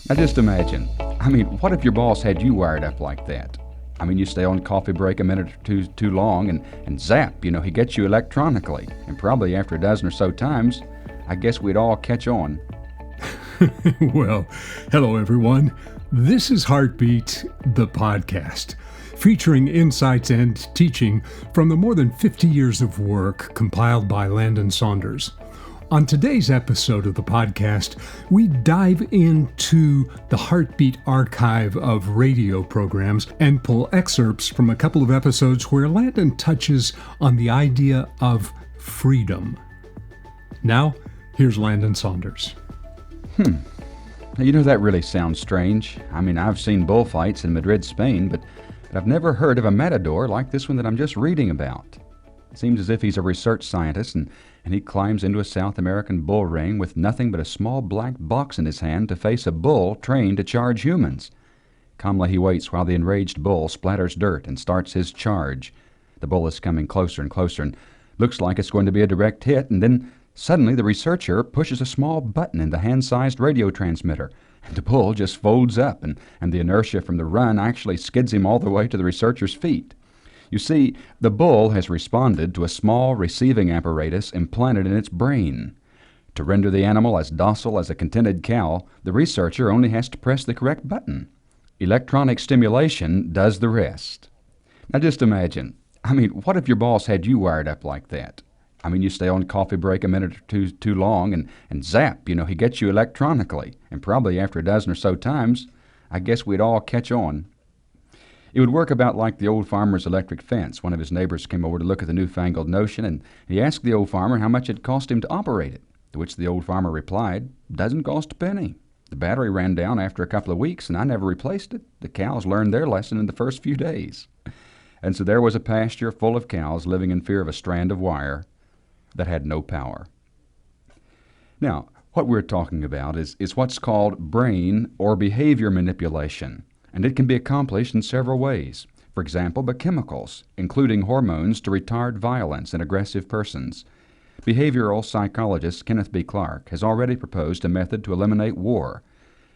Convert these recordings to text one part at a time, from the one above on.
Now just imagine. What if your boss had you wired up like that? You stay on coffee break a minute or two too long and zap, he gets you electronically. And probably after a dozen or so times, I guess we'd all catch on. Well, hello everyone. This is Heartbeat, the podcast, featuring insights and teaching from the more than 50 years of work compiled by Landon Saunders. On today's episode of the podcast, we dive into the Heartbeat archive of radio programs and pull excerpts from a couple of episodes where Landon touches on the idea of freedom. Now, here's Landon Saunders. That really sounds strange. I've seen bullfights in Madrid, Spain, but I've never heard of a matador like this one that I'm just reading about. It seems as if he's a research scientist and he climbs into a South American bull ring with nothing but a small black box in his hand to face a bull trained to charge humans. Calmly he waits while the enraged bull splatters dirt and starts his charge. The bull is coming closer and closer and looks like it's going to be a direct hit, and then suddenly the researcher pushes a small button in the hand-sized radio transmitter, and the bull just folds up, and the inertia from the run actually skids him all the way to the researcher's feet. You see, the bull has responded to a small receiving apparatus implanted in its brain. To render the animal as docile as a contented cow, the researcher only has to press the correct button. Electronic stimulation does the rest. Now just imagine. What if your boss had you wired up like that? You stay on coffee break a minute or two too long and zap, he gets you electronically. And probably after a dozen or so times, I guess we'd all catch on. It would work about like the old farmer's electric fence. One of his neighbors came over to look at the newfangled notion, and he asked the old farmer how much it cost him to operate it, to which the old farmer replied, "Doesn't cost a penny. The battery ran down after a couple of weeks, and I never replaced it. The cows learned their lesson in the first few days." And so there was a pasture full of cows living in fear of a strand of wire that had no power. Now, what we're talking about is what's called brain or behavior manipulation, and it can be accomplished in several ways. For example, by chemicals, including hormones to retard violence in aggressive persons. Behavioral psychologist Kenneth B. Clark has already proposed a method to eliminate war.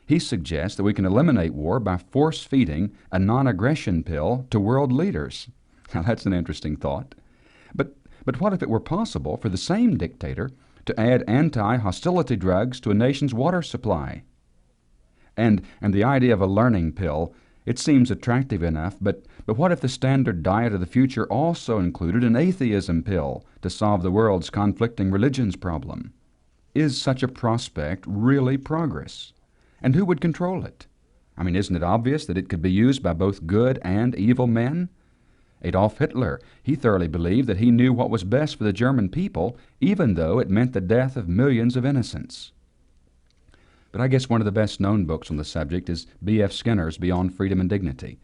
He suggests that we can eliminate war by force-feeding a non-aggression pill to world leaders. Now, that's an interesting thought. But what if it were possible for the same dictator to add anti-hostility drugs to a nation's water supply? And the idea of a learning pill, it seems attractive enough, but what if the standard diet of the future also included an atheism pill to solve the world's conflicting religions problem? Is such a prospect really progress? And who would control it? Isn't it obvious that it could be used by both good and evil men? Adolf Hitler, he thoroughly believed that he knew what was best for the German people, even though it meant the death of millions of innocents. But I guess one of the best-known books on the subject is B.F. Skinner's Beyond Freedom and Dignity.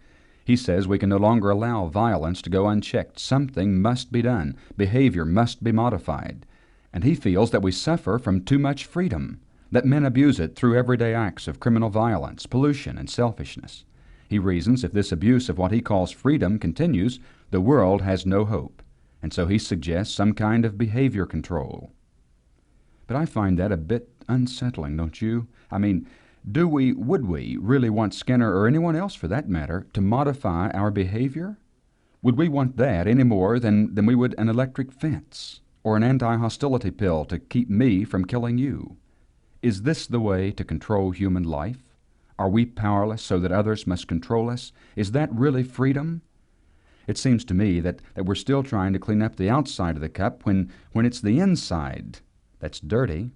He says we can no longer allow violence to go unchecked. Something must be done. Behavior must be modified. And he feels that we suffer from too much freedom, that men abuse it through everyday acts of criminal violence, pollution, and selfishness. He reasons if this abuse of what he calls freedom continues, the world has no hope, and so he suggests some kind of behavior control. But I find that a bit unsettling, don't you? Would we really want Skinner, or anyone else for that matter, to modify our behavior? Would we want that any more than we would an electric fence, or an anti-hostility pill to keep me from killing you? Is this the way to control human life? Are we powerless so that others must control us? Is that really freedom? It seems to me that we're still trying to clean up the outside of the cup when it's the inside that's dirty.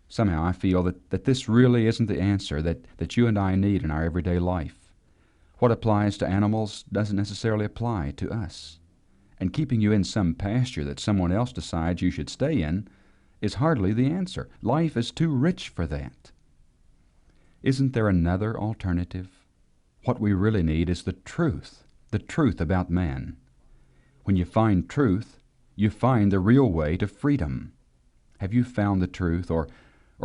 Somehow I feel that this really isn't the answer that you and I need in our everyday life. What applies to animals doesn't necessarily apply to us. And keeping you in some pasture that someone else decides you should stay in is hardly the answer. Life is too rich for that. Isn't there another alternative? What we really need is the truth about man. When you find truth, you find the real way to freedom. Have you found the truth, or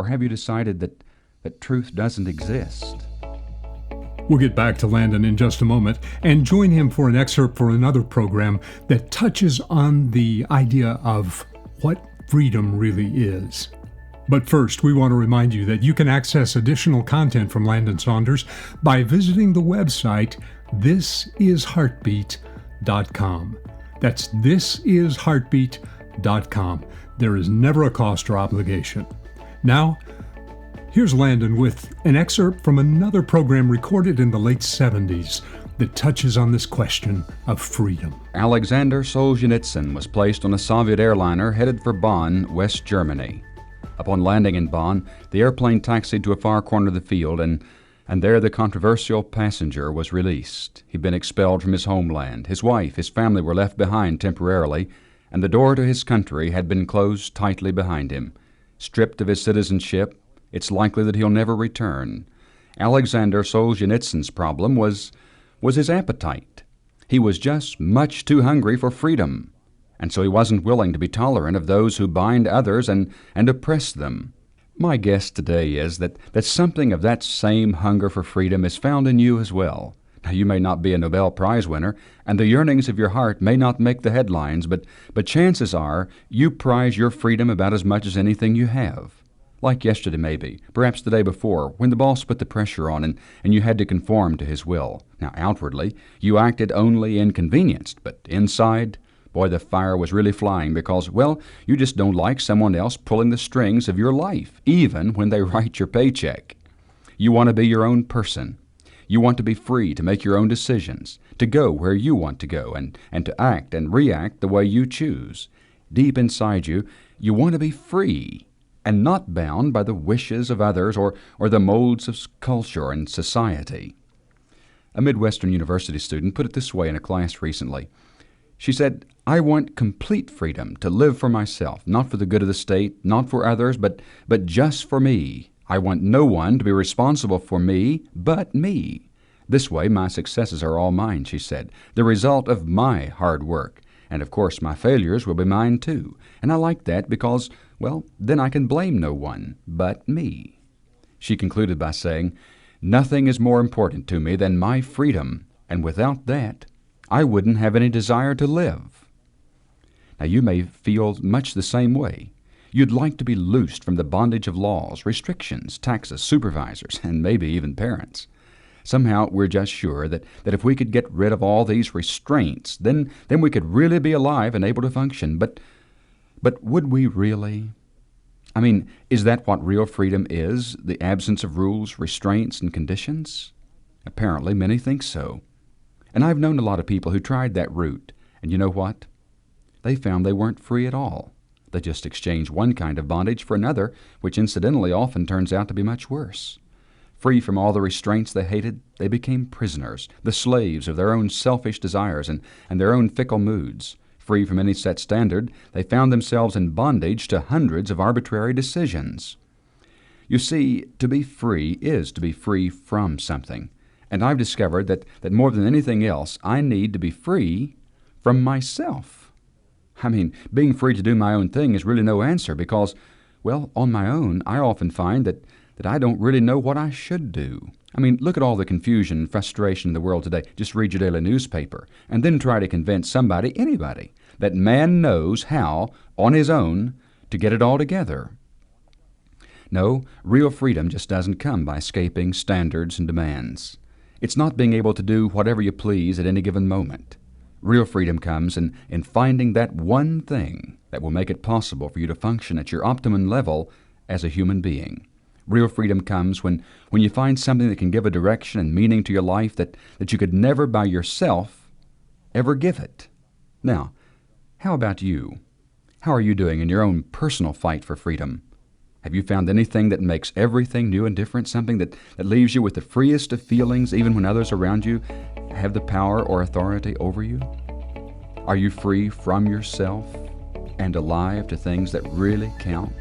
have you decided that truth doesn't exist? We'll get back to Landon in just a moment and join him for an excerpt for another program that touches on the idea of what freedom really is. But first, we want to remind you that you can access additional content from Landon Saunders by visiting the website thisisheartbeat.com. That's thisisheartbeat.com. There is never a cost or obligation. Now, here's Landon with an excerpt from another program recorded in the late 70s that touches on this question of freedom. Alexander Solzhenitsyn was placed on a Soviet airliner headed for Bonn, West Germany. Upon landing in Bonn, the airplane taxied to a far corner of the field, and there the controversial passenger was released. He'd been expelled from his homeland. His wife, his family were left behind temporarily, and the door to his country had been closed tightly behind him. Stripped of his citizenship, it's likely that he'll never return. Alexander Solzhenitsyn's problem was his appetite. He was just much too hungry for freedom, and so he wasn't willing to be tolerant of those who bind others and oppress them. My guess today is that something of that same hunger for freedom is found in you as well. Now, you may not be a Nobel Prize winner, and the yearnings of your heart may not make the headlines, but chances are you prize your freedom about as much as anything you have. Like yesterday maybe, perhaps the day before, when the boss put the pressure on and you had to conform to his will. Now, outwardly, you acted only inconvenienced, but inside, boy, the fire was really flying because, well, you just don't like someone else pulling the strings of your life, even when they write your paycheck. You want to be your own person. You want to be free to make your own decisions, to go where you want to go, and to act and react the way you choose. Deep inside you, you want to be free and not bound by the wishes of others or the molds of culture and society. A Midwestern University student put it this way in a class recently. She said, "I want complete freedom to live for myself, not for the good of the state, not for others, but just for me. I want no one to be responsible for me but me. This way my successes are all mine," she said, "the result of my hard work. And of course my failures will be mine too. And I like that because, well, then I can blame no one but me." She concluded by saying, "Nothing is more important to me than my freedom, and without that, I wouldn't have any desire to live." Now, you may feel much the same way. You'd like to be loosed from the bondage of laws, restrictions, taxes, supervisors, and maybe even parents. Somehow we're just sure that if we could get rid of all these restraints, then we could really be alive and able to function. But would we really? I mean, is that what real freedom is, the absence of rules, restraints, and conditions? Apparently many think so. And I've known a lot of people who tried that route, and you know what? They found they weren't free at all. They just exchanged one kind of bondage for another, which incidentally often turns out to be much worse. Free from all the restraints they hated, they became prisoners, the slaves of their own selfish desires and their own fickle moods. Free from any set standard, they found themselves in bondage to hundreds of arbitrary decisions. You see, to be free is to be free from something. And I've discovered that more than anything else, I need to be free from myself. I mean, being free to do my own thing is really no answer because, well, on my own, I often find that I don't really know what I should do. I mean, look at all the confusion and frustration in the world today. Just read your daily newspaper and then try to convince somebody, anybody, that man knows how, on his own, to get it all together. No, real freedom just doesn't come by escaping standards and demands. It's not being able to do whatever you please at any given moment. Real freedom comes in finding that one thing that will make it possible for you to function at your optimum level as a human being. Real freedom comes when you find something that can give a direction and meaning to your life that you could never by yourself ever give it. Now, how about you? How are you doing in your own personal fight for freedom? Have you found anything that makes everything new and different, something that leaves you with the freest of feelings even when others around you have the power or authority over you? Are you free from yourself and alive to things that really count?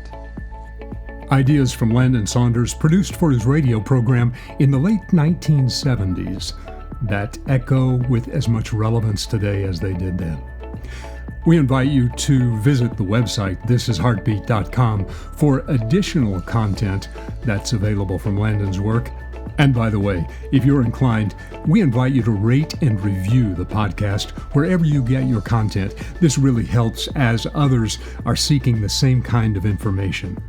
Ideas from Landon Saunders, produced for his radio program in the late 1970s, that echo with as much relevance today as they did then. We invite you to visit the website thisisheartbeat.com for additional content that's available from Landon's work. And by the way, if you're inclined, we invite you to rate and review the podcast wherever you get your content. This really helps as others are seeking the same kind of information.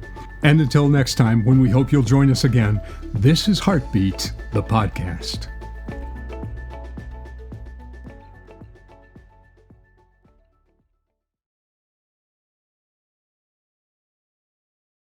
And until next time, when we hope you'll join us again, this is Heartbeat, the podcast.